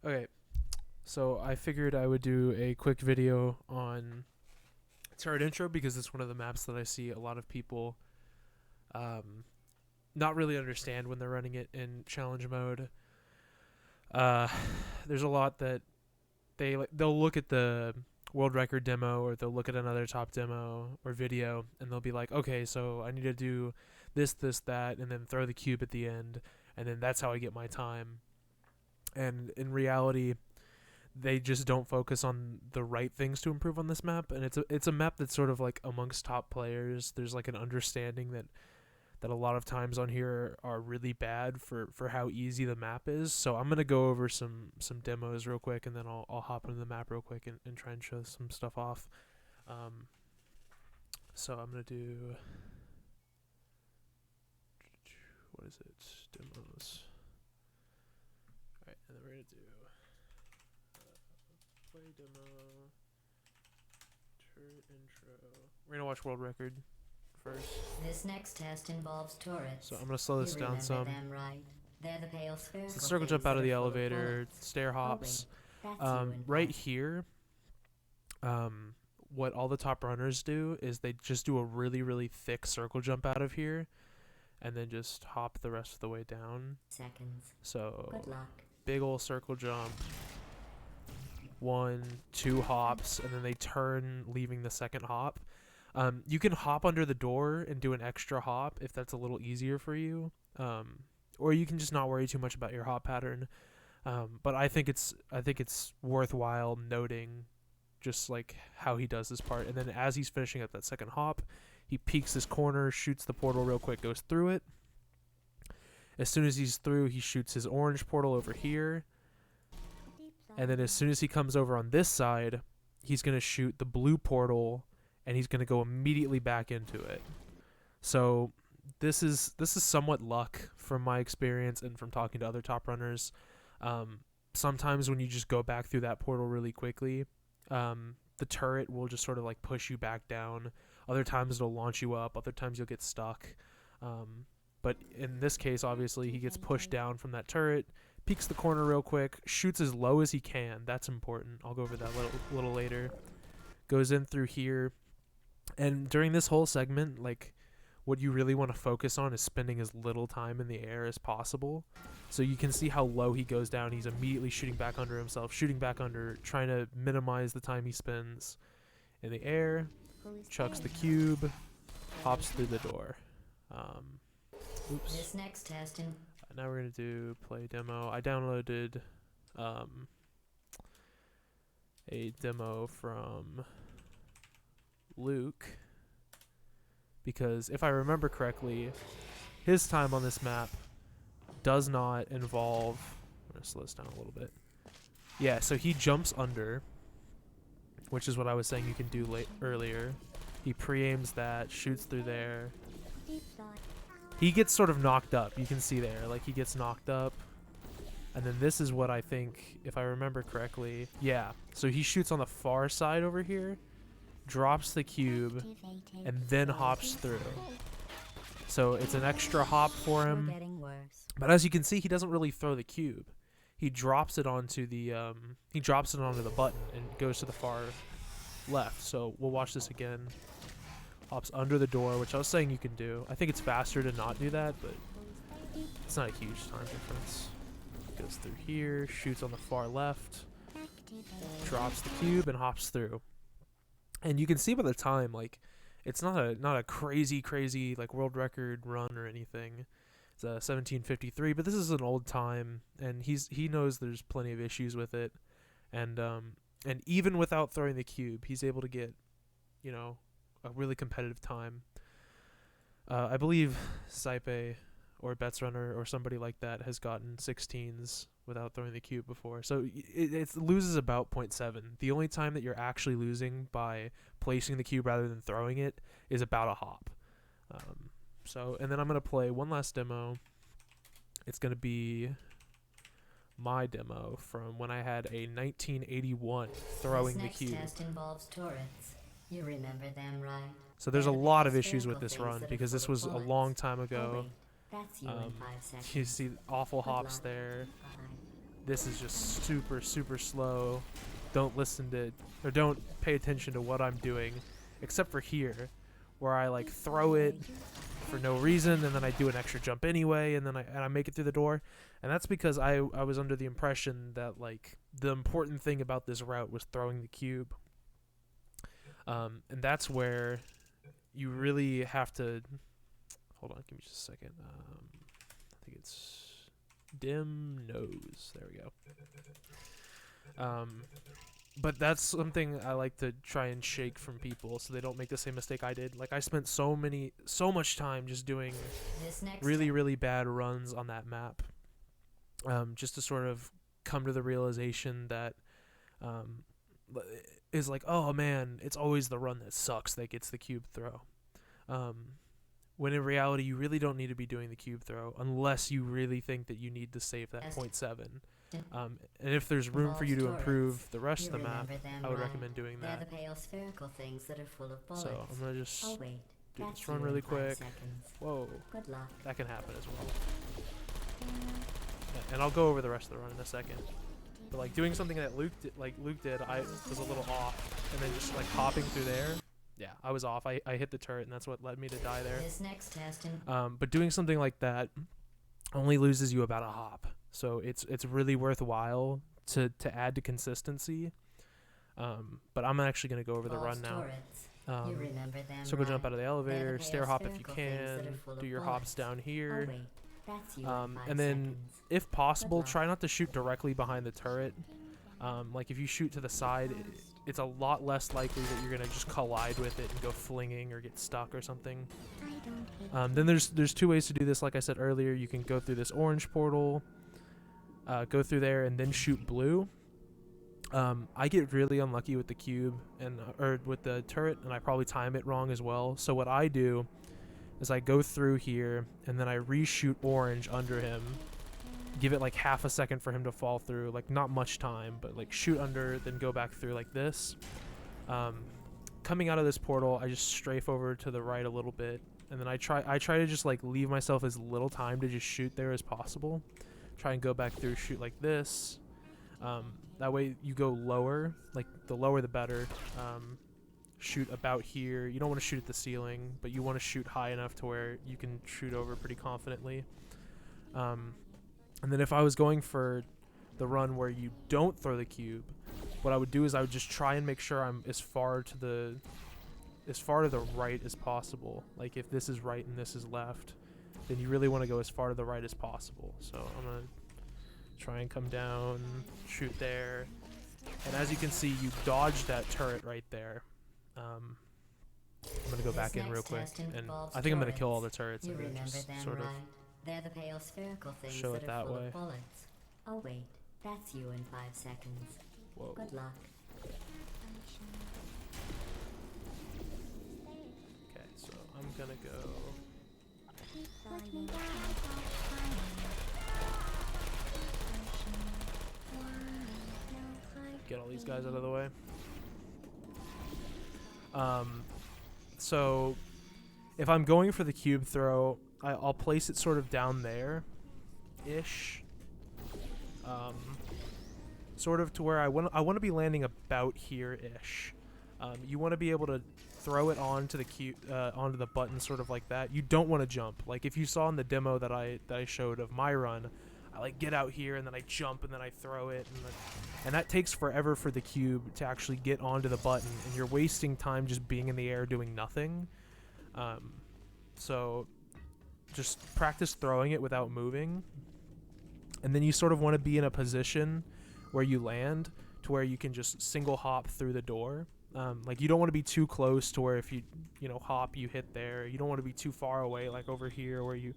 Okay, so I figured I would do a quick video on turret intro because it's one of the maps that I see a lot of people um, not really understand when they're running it in challenge mode. Uh, there's a lot that they'll look at the world record demo or they'll look at another top demo or video and they'll be like, okay, so I need to do this, that, and then throw the cube at the end, and then that's how I get my time. And in reality, they just don't focus on the right things to improve on this map, and it's a map that's sort of like amongst top players. There's like an understanding that a lot of times on here are really bad for how easy the map is. So I'm gonna go over some demos real quick, and then I'll hop into the map real quick and try and show some stuff off. So I'm gonna do, what is it, demos. All right, and then we're gonna do play demo, turret intro. We're gonna watch world record first. This next test involves turrets. So I'm gonna slow this down some. Them, right? They're the pale So circle jump out of the elevator, stair hops. Right here, what all the top runners do is they just do a really thick circle jump out of here, and then just hop the rest of the way down. Seconds. So good luck. Big ol' circle jump. 1, 2 hops, and then they turn, leaving the second hop. You can hop under the door and do an extra hop if that's a little easier for you, or you can just not worry too much about your hop pattern. But I think it's worthwhile noting just like how he does this part. And then as he's finishing up that second hop, he peeks this corner, shoots the portal real quick, goes through it. As soon as he's through, he shoots his orange portal over here. And then as soon as he comes over on this side, he's going to shoot the blue portal, and he's going to go immediately back into it. So this is somewhat luck from my experience and from talking to other top runners. Sometimes when you just go back through that portal really quickly, the turret will just sort of like push you back down. Other times it'll launch you up. Other times you'll get stuck. But in this case, obviously, he gets pushed down from that turret, peeks the corner real quick, shoots as low as he can. That's important. I'll go over that little later. Goes in through here. And during this whole segment, like, what you really want to focus on is spending as little time in the air as possible. So you can see how low he goes down. He's immediately shooting back under himself, shooting back under, trying to minimize the time he spends in the air. Chucks the cube, hops through the door. Oops. This next test Now we're going to do play demo. I downloaded a demo from Luke because if I remember correctly, his time on this map does not involve... I'm going to slow this down a little bit. Yeah, so he jumps under, which is what I was saying you can do earlier. He pre-aims that, shoots through there. He gets sort of knocked up. You can see there, like he gets knocked up. And then this is what I think, if I remember correctly. Yeah, so he shoots on the far side over here, drops the cube, and then hops through. So it's an extra hop for him. But as you can see, he doesn't really throw the cube. He drops it onto the button and goes to the far left. So we'll watch this again. Hops under the door, which I was saying you can do. I think it's faster to not do that, but it's not a huge time difference. Goes through here, shoots on the far left, drops the cube, and hops through. And you can see by the time, like, it's not a crazy like world record run or anything. It's a 17:53, but this is an old time, and he knows there's plenty of issues with it, and even without throwing the cube, he's able to get, a really competitive time. I believe Zypeh or Runner or somebody like that has gotten 16s without throwing the cube before. So it loses about 0.7. The only time that you're actually losing by placing the cube rather than throwing it is about a hop. And then I'm going to play one last demo. It's going to be my demo from when I had a 1981 throwing the cube. This next test involves turrets. You remember them, right? So there's a lot of issues with this run because this was a long time ago. That's you in 5 seconds. You see awful hops there. this is just super, super slow. Don't listen to, or don't pay attention to what I'm doing, except for here, where I like throw it for no reason, and then I do an extra jump anyway, and then I make it through the door. And that's because I was under the impression that like the important thing about this route was throwing the cube. And that's where you really have to, hold on, give me just a second. I think it's dim nose. There we go. But that's something I like to try and shake from people so they don't make the same mistake I did. Like, I spent so much time just doing really bad runs on that map, just to sort of come to the realization that is like, oh man, it's always the run that sucks that gets the cube throw. When in reality, you really don't need to be doing the cube throw unless you really think that you need to save that 0.7. And if there's room for you to improve the rest of the map, I would recommend doing that. They're the pale spherical things that are full of bullets. So I'm going to just Oh wait, do that's this run you really in 5 quick. seconds. Whoa, Good luck. that can happen as well. Yeah, and I'll go over the rest of the run in a second. But like doing something that Luke did, I was a little off, and then just like hopping through there. Yeah, I was off. I hit the turret, and that's what led me to die there. This next test But doing something like that only loses you about a hop, so it's really worthwhile to add to consistency. But I'm actually gonna go over the run now. You remember them, So go jump right? out of the elevator, They're the stair pale hop if you spherical things that can, are full do of your hops bullets. down Oh here. wait, that's you in 5 And then seconds. if possible, luck. try not to shoot directly behind the turret. Like if you shoot to the side, it's a lot less likely that you're gonna just collide with it and go flinging or get stuck or something. Then there's two ways to do this. Like I said earlier, you can go through this orange portal, go through there, and then shoot blue. I get really unlucky with the cube or with the turret, and I probably time it wrong as well. So what I do is I go through here, and then I reshoot orange under him. Give it like half a second for him to fall through, like not much time, but like shoot under, then go back through like this. Coming out of this portal, I just strafe over to the right a little bit, and then I try to just like leave myself as little time to just shoot there as possible. Try and go back through, shoot like this. That way you go lower, like the lower the better. Shoot about here. You don't want to shoot at the ceiling, but you want to shoot high enough to where you can shoot over pretty confidently. And then if I was going for the run where you don't throw the cube, what I would do is I would just try and make sure I'm as far to the right as possible. Like if this is right and this is left, then you really want to go as far to the right as possible. So I'm gonna try and come down, shoot there, and as you can see, you dodge that turret right there. I'm gonna go back in real quick, and I think I'm gonna kill all the turrets You and then remember just them, sort of right? They're the pale spherical things show that it are that full way. of bullets. Oh wait, that's you in 5 seconds. Whoa. Good luck. Okay, so I'm gonna go. Get all these guys out of the way. So if I'm going for the cube throw, I'll place it sort of down there ish. Sort of to where I want to be landing about here ish. You want to be able to throw it onto the onto the button sort of like that. You don't want to jump. Like if you saw in the demo that I showed of my run, I like get out here and then I jump and then I throw it, and that takes forever for the cube to actually get onto the button, and you're wasting time just being in the air doing nothing. So just practice throwing it without moving, and then you sort of want to be in a position where you land to where you can just single hop through the door. Like you don't want to be too close to where if you hop, you hit there. You don't want to be too far away, like over here where you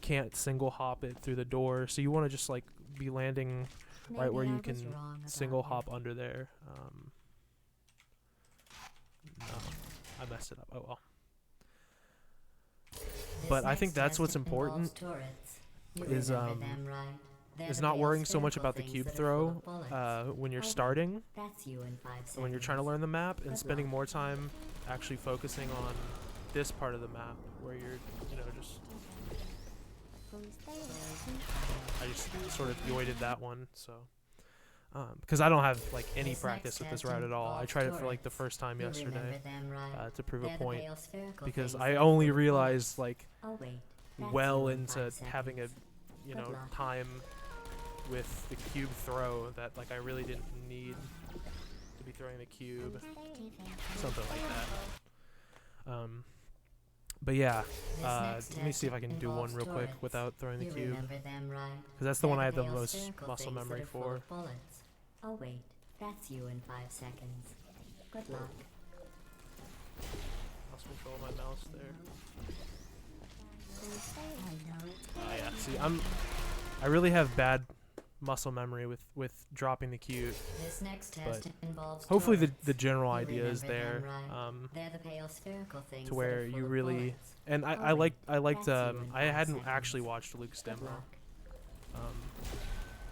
can't single hop it through the door. So you want to just like be landing right where you can single hop under there. No, I messed it up. Oh well. But I think that's what's important is not worrying so much about the cube throw when you're starting, when you're trying to learn the map, and spending more time actually focusing on this part of the map where you're just I just sort of yoided that one, so because I don't have like any This practice next with this test route at all. I involves tried it for like the turrets. first time You yesterday remember them, right? to prove a They're the point, pale spherical because things I that are only full of realized bullets. like Oh wait, that's well you in into 5 having a seconds. you Good know luck. time with the cube throw that like I really didn't need to be throwing the cube, something like that. But yeah, This next let me see if I test can do one involves real quick turrets. without throwing the You cube, remember them, right? because that's the They're one I have the pale most spherical muscle things that memory are full for. of bullets. Oh wait, that's you in 5 seconds. Good luck. Lost control of my mouse there. I Yeah, see, I really have bad muscle memory with dropping the cube. This next test involves Hopefully turrets. the general You idea is remember them, there, right? They're the pale spherical things to that are where full you of really bullets. and I Oh, liked that's you in I 5 hadn't seconds. actually watched Luke's Good demo. luck.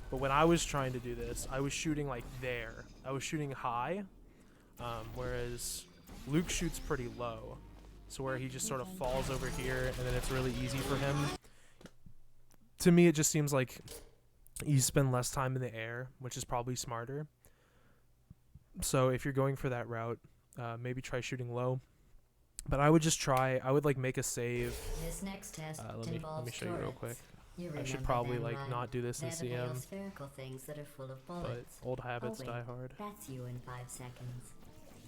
But when I was trying to do this, I was shooting like there. I was shooting high, whereas Luke shoots pretty low. So where he just sort of falls over here, and then it's really easy for him. To me, it just seems like you spend less time in the air, which is probably smarter. So if you're going for that route, maybe try shooting low. But I would just try. I would like make a save. This next test Let me involves show you real quick. You I should remember probably them, like right? not do this in They're the pale CM, spherical things that are full of but bullets. old habits wait, die hard. That's you in 5 seconds.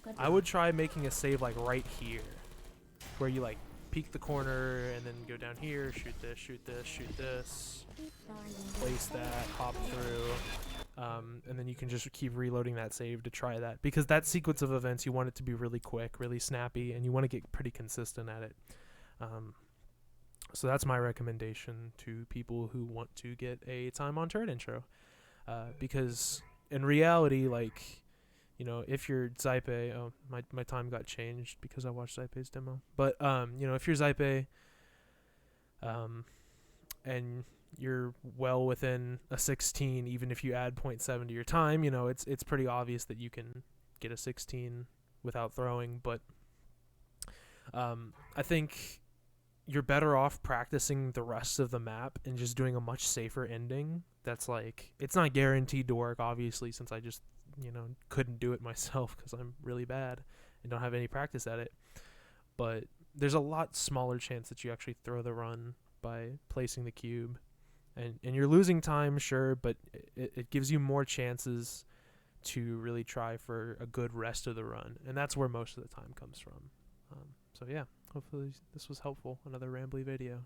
Good I luck. would try making a save like right here, where you like peek the corner and then go down here, shoot this, shoot this, shoot this, place that, hop through, and then you can just keep reloading that save to try that, because that sequence of events you want it to be really quick, really snappy, and you want to get pretty consistent at it. So that's my recommendation to people who want to get a time on turret intro, because in reality, like, you know, if you're Zypeh, oh, my time got changed because I watched Zypeh's demo. But you know, if you're Zypeh, and you're well within a 16, even if you add 0.7 to your time, you know, it's pretty obvious that you can get a 16 without throwing. But I think you're better off practicing the rest of the map and just doing a much safer ending. That's like, it's not guaranteed to work, obviously, since I just, you know, couldn't do it myself because I'm really bad and don't have any practice at it. But there's a lot smaller chance that you actually throw the run by placing the cube. And you're losing time, sure, but it gives you more chances to really try for a good rest of the run. And that's where most of the time comes from. So yeah, hopefully this was helpful. Another rambly video.